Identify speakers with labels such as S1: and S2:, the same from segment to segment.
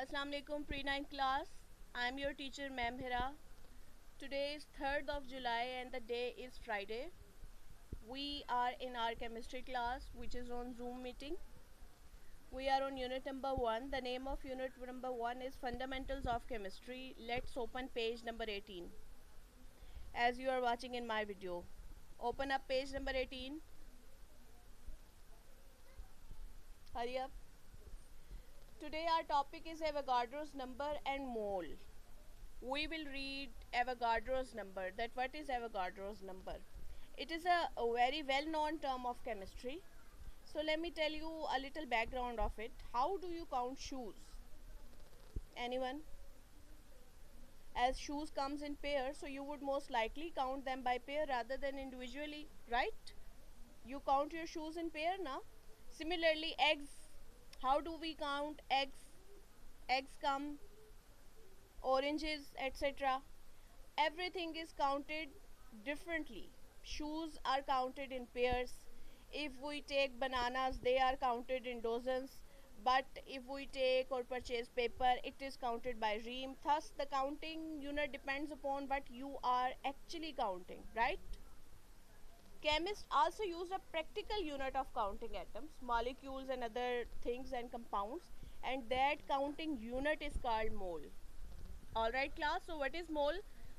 S1: Assalamu alaikum pre-9 class. I am your teacher Ma'am Hira. Today is 3rd of July and the day is Friday. We are in our chemistry class which is on Zoom meeting. We are on unit number 1. The name of unit number 1 is Fundamentals of Chemistry. Let's open page number 18 as you are watching in my video. Open up page number 18. Hurry up. Today our topic is Avogadro's number and mole. We will read Avogadro's number. That what is Avogadro's number? It is a very well known term of chemistry. So let me tell you a little background of it. How do you count shoes? Anyone? As shoes comes in pairs, so you would most likely count them by pair rather than individually, right? You count your shoes in pair now. Similarly, eggs. How do we count eggs? Eggs come, oranges, etc. Everything is counted differently. Shoes are counted in pairs. If we take bananas, they are counted in dozens. But if we take or purchase paper, it is counted by ream. Thus, the counting unit depends upon what you are actually counting, right? Chemists also use a practical unit of counting atoms, molecules and other things and compounds, and that counting unit is called mole. Alright class, so what is mole?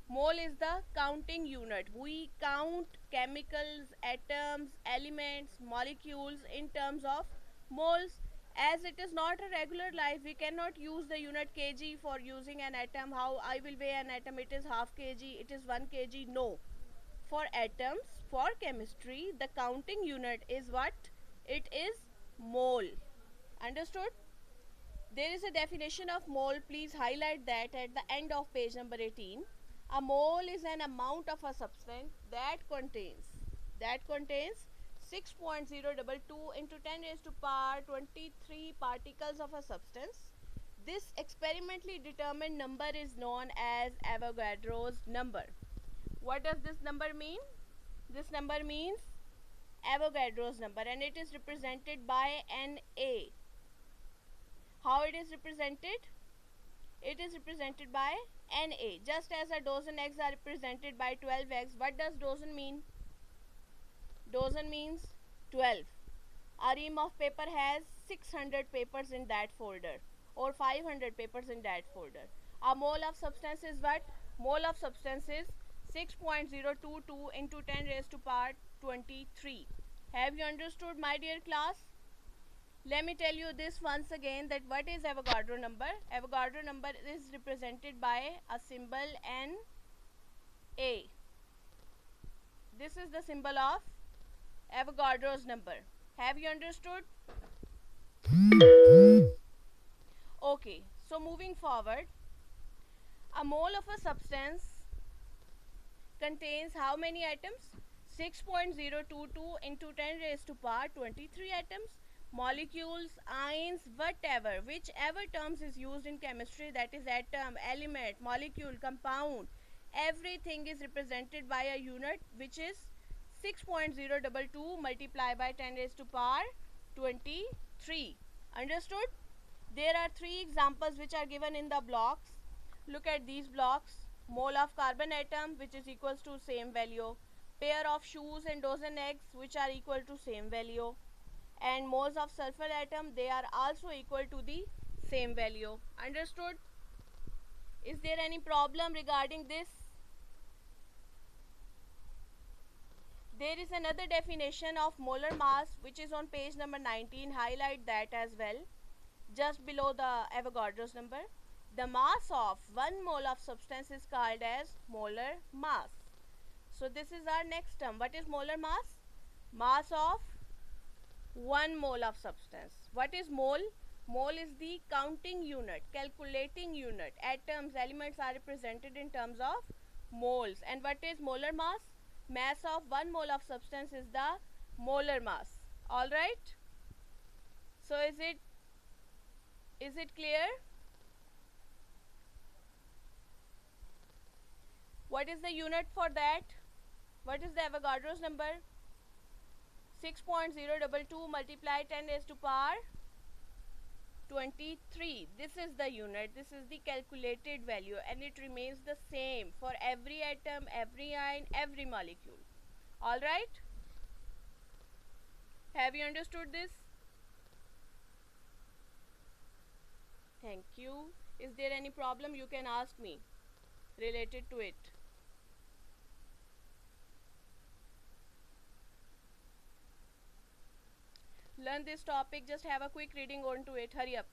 S1: Mole is the counting unit. We count chemicals, atoms, elements, molecules in terms of moles. As it is not a regular life, we cannot use the unit kg for using an atom. How I will weigh an atom, it is half kg, it is 1 kg. No. For atoms, for chemistry, the counting unit is what? It is mole. Understood? There is a definition of mole. Please highlight that at the end of page number 18. A mole is an amount of a substance that contains 6.022 into 10 raised to power 23 particles of a substance. This experimentally determined number is known as Avogadro's number. What does this number mean? This number means Avogadro's number, and it is represented by Na. How it is represented? It is represented by Na. Just as a dozen eggs are represented by 12 eggs. What does dozen mean? Dozen means 12. A ream of paper has 600 papers in that folder, or 500 papers in that folder. A mole of substance is what? Mole of substance is 6.022 into 10 raised to power 23. Have you understood, my dear class? Let me tell you this once again, that what is Avogadro number? Avogadro number is represented by a symbol Na. This is the symbol of Avogadro's number. Have you understood? Okay, so moving forward, a mole of a substance contains how many atoms? 6.022 into 10 raised to power 23 atoms. Molecules, ions, whatever, whichever terms is used in chemistry, that is atom, element, molecule, compound, everything is represented by a unit which is 6.022 multiplied by 10 raised to power 23. Understood? There are 3 examples which are given in the blocks. Look at these blocks. Mole of carbon atom, which is equals to same value. Pair of shoes and dozen eggs, which are equal to same value. And moles of sulfur atom, they are also equal to the same value. Understood? Is there any problem regarding this? There is another definition of molar mass which is on page number 19. Highlight that as well, just below the Avogadro's number. The mass of 1 mole of substance is called as molar mass. So this is our next term. What is molar mass? Mass of 1 mole of substance. What is mole? Mole is the counting unit, calculating unit. Atoms, elements are represented in terms of moles. And what is molar mass? Mass of 1 mole of substance is the molar mass. Alright? So is it clear? What is the unit for that? What is the Avogadro's number? 6.022 multiplied 10 raised to power 23. This is the unit, this is the calculated value, and it remains the same for every atom, every ion, every molecule. Alright? Have you understood this? Thank you. Is there any problem you can ask me related to it? Learn this topic, just have a quick reading on to it. Hurry up.